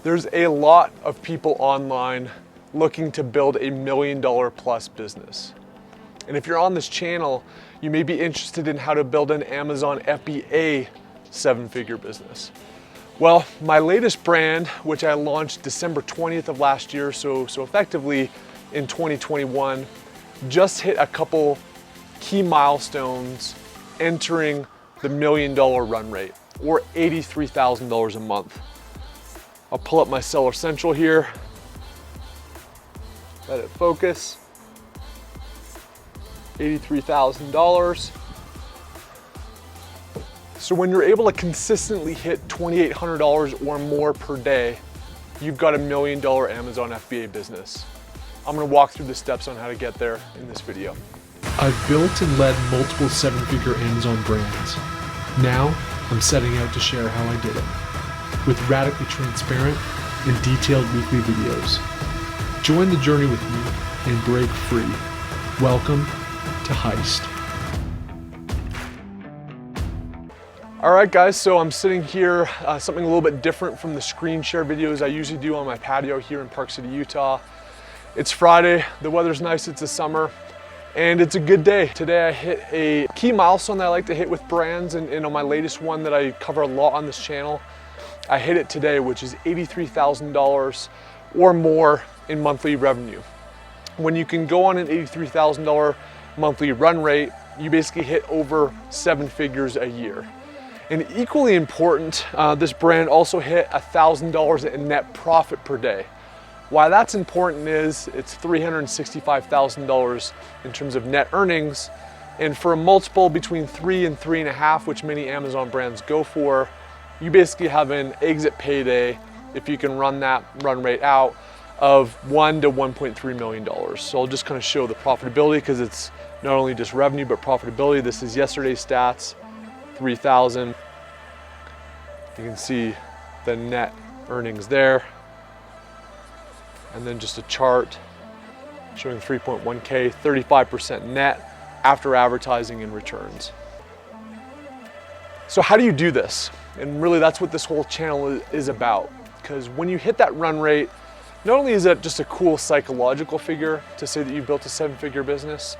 There's a lot of people online looking to build $1 million plus business. And if you're on this channel, you may be interested in how to build an Amazon FBA 7-figure business. Well, my latest brand, which I launched December 20th of last year, so effectively in 2021, just hit a couple key milestones entering the $1 million run rate, or $83,000 a month. I'll pull up my Seller Central here, let it focus. $83,000. So when you're able to consistently hit $2,800 or more per day, you've got $1 million Amazon FBA business. I'm gonna walk through the steps on how to get there in this video. I've built and led multiple 7-figure Amazon brands. Now, I'm setting out to share how I did it, with radically transparent and detailed weekly videos. Join the journey with me and break free. Welcome to Heist. All right guys, so I'm sitting here, something a little bit different from the screen share videos I usually do on my patio here in Park City, Utah. It's Friday, the weather's nice, it's the summer, and it's a good day. Today I hit a key milestone that I like to hit with brands, and on my latest one that I cover a lot on this channel, I hit it today, which is $83,000 or more in monthly revenue. When you can go on an $83,000 monthly run rate, you basically hit over 7 figures a year. And equally important, this brand also hit $1,000 in net profit per day. Why that's important is it's $365,000 in terms of net earnings, and for a multiple between 3 and 3.5, which many Amazon brands go for, you basically have an exit payday, if you can run that run rate out, of $1 to $1.3 million. So I'll just kind of show the profitability, because it's not only just revenue, but profitability. This is yesterday's stats, 3,000. You can see the net earnings there. And then just a chart showing 3.1K, 35% net after advertising and returns. So how do you do this? And really that's what this whole channel is about. Because when you hit that run rate, not only is that just a cool psychological figure to say that you built a 7-figure business,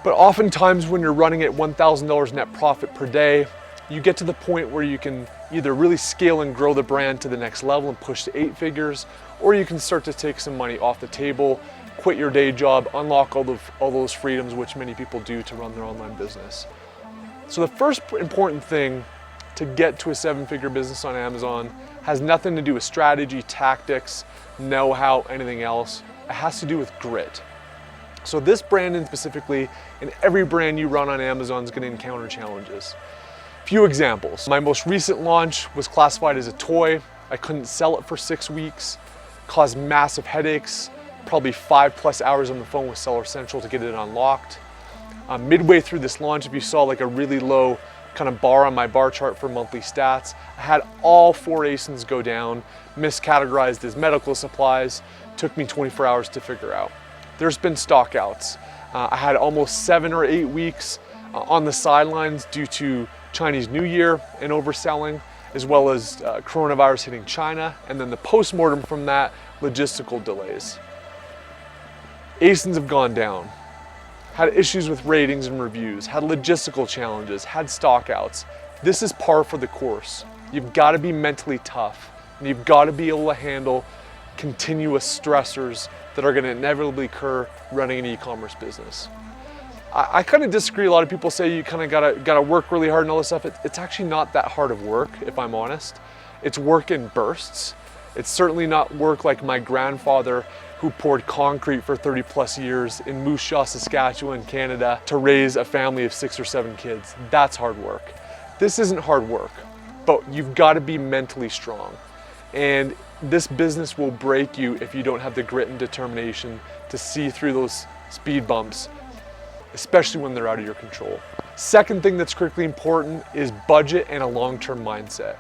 but oftentimes when you're running at $1,000 net profit per day, you get to the point where you can either really scale and grow the brand to the next level and push to 8 figures, or you can start to take some money off the table, quit your day job, unlock all those freedoms which many people do to run their online business. So the first important thing to get to a 7-figure business on Amazon has nothing to do with strategy, tactics, know-how, anything else. It has to do with grit. So this brand in specifically, and every brand you run on Amazon is going to encounter challenges. Few examples. My most recent launch was classified as a toy. I couldn't sell it for 6 weeks, caused massive headaches, probably 5+ hours on the phone with Seller Central to get it unlocked. Midway through this launch, if you saw like a really low kind of bar on my bar chart for monthly stats, I had all 4 ASINs go down, miscategorized as medical supplies, took me 24 hours to figure out. There's been stockouts. I had almost 7 or 8 weeks on the sidelines due to Chinese New Year and overselling, as well as coronavirus hitting China, and then the post-mortem from that, logistical delays. ASINs have gone down, had issues with ratings and reviews, had logistical challenges, had stockouts. This is par for the course. You've got to be mentally tough, and you've got to be able to handle continuous stressors that are going to inevitably occur running an e-commerce business. I kind of disagree. A lot of people say you kind of gotta work really hard and all this stuff. It's actually not that hard of work, if I'm honest. It's work in bursts. It's certainly not work like my grandfather, who poured concrete for 30+ years in Moose Jaw, Saskatchewan, Canada, to raise a family of 6 or 7 kids. That's hard work. This isn't hard work, but you've got to be mentally strong. And this business will break you if you don't have the grit and determination to see through those speed bumps, especially when they're out of your control. Second thing that's critically important is budget and a long-term mindset.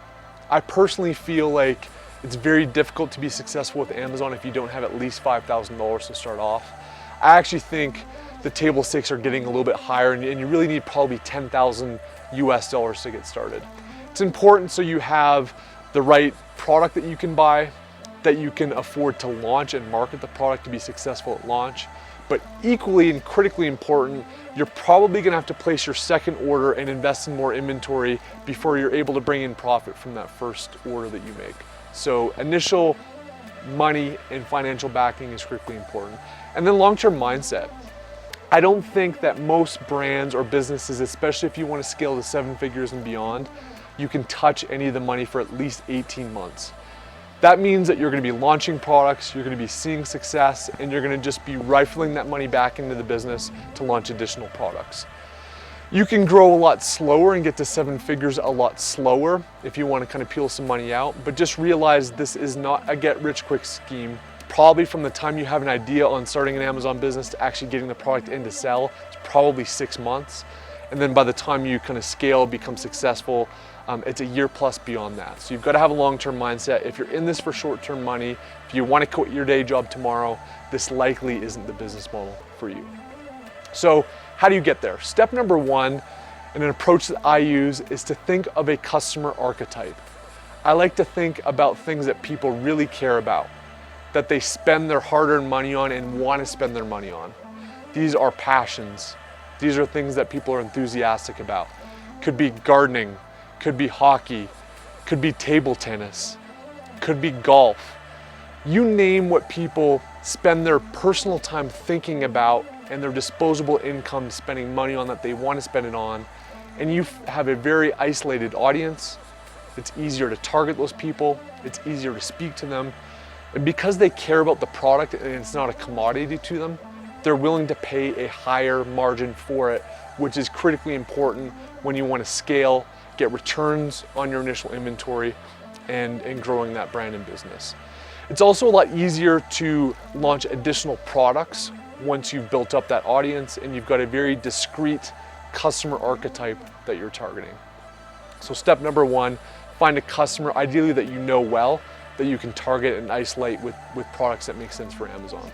I personally feel like it's very difficult to be successful with Amazon if you don't have at least $5,000 to start off. I actually think the table stakes are getting a little bit higher, and you really need probably $10,000 US dollars to get started. It's important so you have the right product that you can buy, that you can afford to launch and market the product to be successful at launch. But equally and critically important, you're probably gonna have to place your second order and invest in more inventory before you're able to bring in profit from that first order that you make. So initial money and financial backing is critically important. And then long-term mindset. I don't think that most brands or businesses, especially if you want to scale to 7 figures and beyond, you can touch any of the money for at least 18 months. That means that you're going to be launching products, you're going to be seeing success, and you're going to just be rifling that money back into the business to launch additional products. You can grow a lot slower and get to 7 figures a lot slower if you want to kind of peel some money out, but just realize this is not a get-rich-quick scheme. Probably from the time you have an idea on starting an Amazon business to actually getting the product in to sell, it's probably 6 months. And then by the time you kind of scale, become successful, it's a year plus beyond that. So you've got to have a long-term mindset. If you're in this for short-term money, if you want to quit your day job tomorrow, this likely isn't the business model for you. So how do you get there? Step number 1, and an approach that I use, is to think of a customer archetype. I like to think about things that people really care about, that they spend their hard-earned money on and want to spend their money on. These are passions. These are things that people are enthusiastic about. Could be gardening, could be hockey, could be table tennis, could be golf. You name what people spend their personal time thinking about and their disposable income spending money on that they want to spend it on, and you have a very isolated audience. It's easier to target those people, it's easier to speak to them, and because they care about the product and it's not a commodity to them, they're willing to pay a higher margin for it, which is critically important when you want to scale, get returns on your initial inventory, and growing that brand and business. It's also a lot easier to launch additional products once you've built up that audience and you've got a very discrete customer archetype that you're targeting. So step number 1, find a customer, ideally that you know well, that you can target and isolate with products that make sense for Amazon.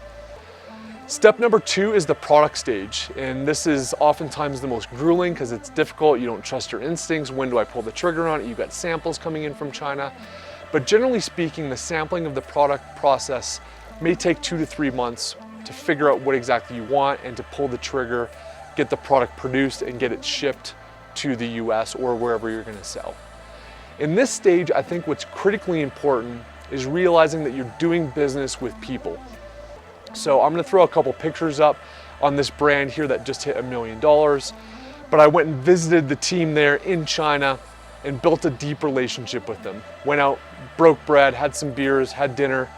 Step number 2 is the product stage, and this is oftentimes the most grueling because it's difficult. You don't trust your instincts. When do I pull the trigger on it? You've got samples coming in from China. But generally speaking, the sampling of the product process may take 2 to 3 months to figure out what exactly you want and to pull the trigger, get the product produced and get it shipped to the US or wherever you're going to sell. In this stage, I think what's critically important is realizing that you're doing business with people. So I'm going to throw a couple pictures up on this brand here that just hit $1 million, but I went and visited the team there in China and built a deep relationship with them. Went out, broke bread, had some beers, had dinner.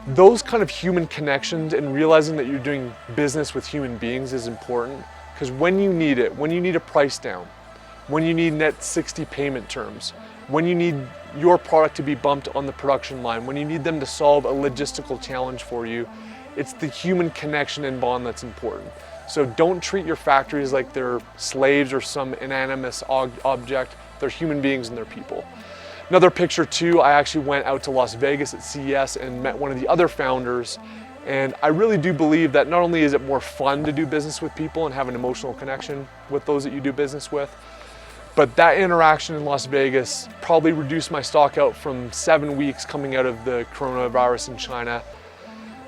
Those kind of human connections and realizing that you're doing business with human beings is important, because when you need it, when you need a price down, when you need net 60 payment terms, when you need your product to be bumped on the production line, when you need them to solve a logistical challenge for you, it's the human connection and bond that's important. So don't treat your factories like they're slaves or some inanimate object. They're human beings and they're people. Another picture too, I actually went out to Las Vegas at CES and met one of the other founders. And I really do believe that not only is it more fun to do business with people and have an emotional connection with those that you do business with, but that interaction in Las Vegas probably reduced my stock out from 7 weeks coming out of the coronavirus in China.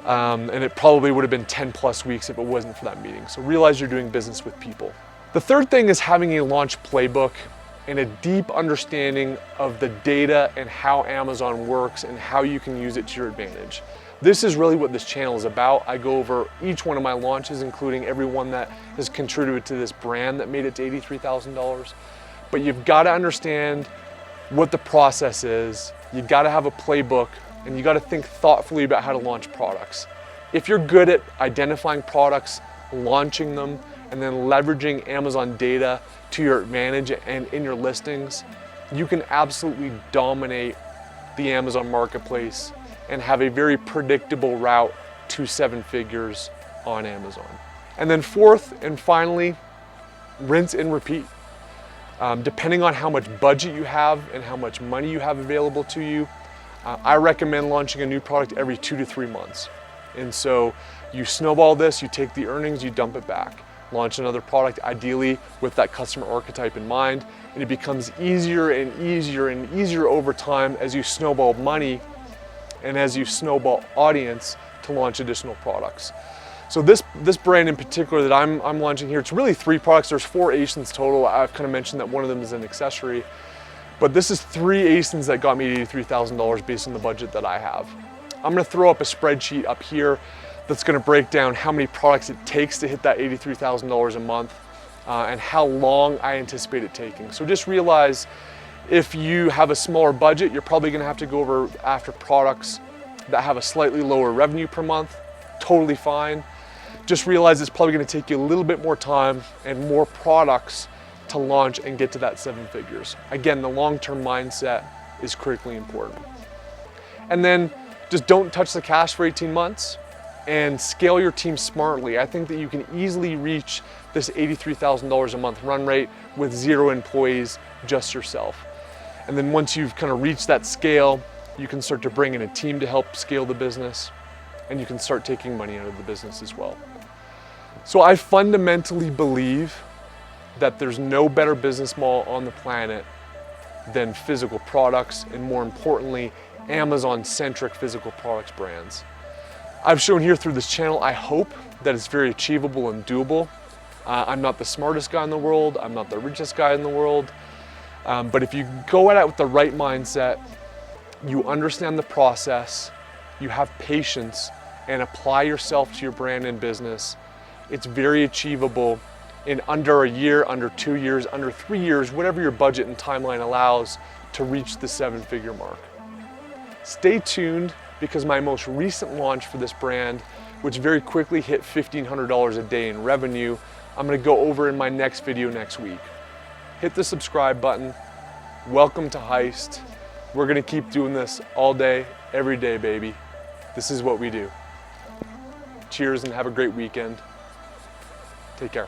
And it probably would have been 10 plus weeks if it wasn't for that meeting. So realize you're doing business with people. The third thing is having a launch playbook and a deep understanding of the data and how Amazon works and how you can use it to your advantage. This is really what this channel is about. I go over each one of my launches, including every one that has contributed to this brand that made it to $83,000. But you've got to understand what the process is. You've got to have a playbook, and you got to think thoughtfully about how to launch products. If you're good at identifying products, launching them, and then leveraging Amazon data to your advantage and in your listings, you can absolutely dominate the Amazon marketplace and have a very predictable route to 7 figures on Amazon. And then fourth and finally, rinse and repeat. Depending on how much budget you have and how much money you have available to you, I recommend launching a new product every 2 to 3 months. And so you snowball this, you take the earnings, you dump it back. Launch another product, ideally with that customer archetype in mind, and it becomes easier and easier and easier over time as you snowball money and as you snowball audience to launch additional products. So this brand in particular that I'm launching here, it's really 3 products. There's 4 ASINs total. I've kind of mentioned that one of them is an accessory, but this is 3 ASINs that got me $83,000 based on the budget that I have. I'm gonna throw up a spreadsheet up here that's gonna break down how many products it takes to hit that $83,000 a month and how long I anticipate it taking. So just realize if you have a smaller budget, you're probably gonna have to go over after products that have a slightly lower revenue per month. Totally fine. Just realize it's probably gonna take you a little bit more time and more products to launch and get to that 7 figures. Again, the long-term mindset is critically important. And then just don't touch the cash for 18 months and scale your team smartly. I think that you can easily reach this $83,000 a month run rate with 0 employees, just yourself. And then once you've kind of reached that scale, you can start to bring in a team to help scale the business, and you can start taking money out of the business as well. So I fundamentally believe that there's no better business model on the planet than physical products, and more importantly, Amazon-centric physical products brands. I've shown here through this channel, I hope that it's very achievable and doable. I'm not the smartest guy in the world, I'm not the richest guy in the world, but if you go at it with the right mindset, you understand the process, you have patience, and apply yourself to your brand and business, it's very achievable in under a year, under 2 years, under 3 years, whatever your budget and timeline allows to reach the 7-figure mark. Stay tuned, because my most recent launch for this brand, which very quickly hit $1,500 a day in revenue, I'm gonna go over in my next video next week. Hit the subscribe button. Welcome to Heist. We're gonna keep doing this all day, every day, baby. This is what we do. Cheers and have a great weekend. Take care.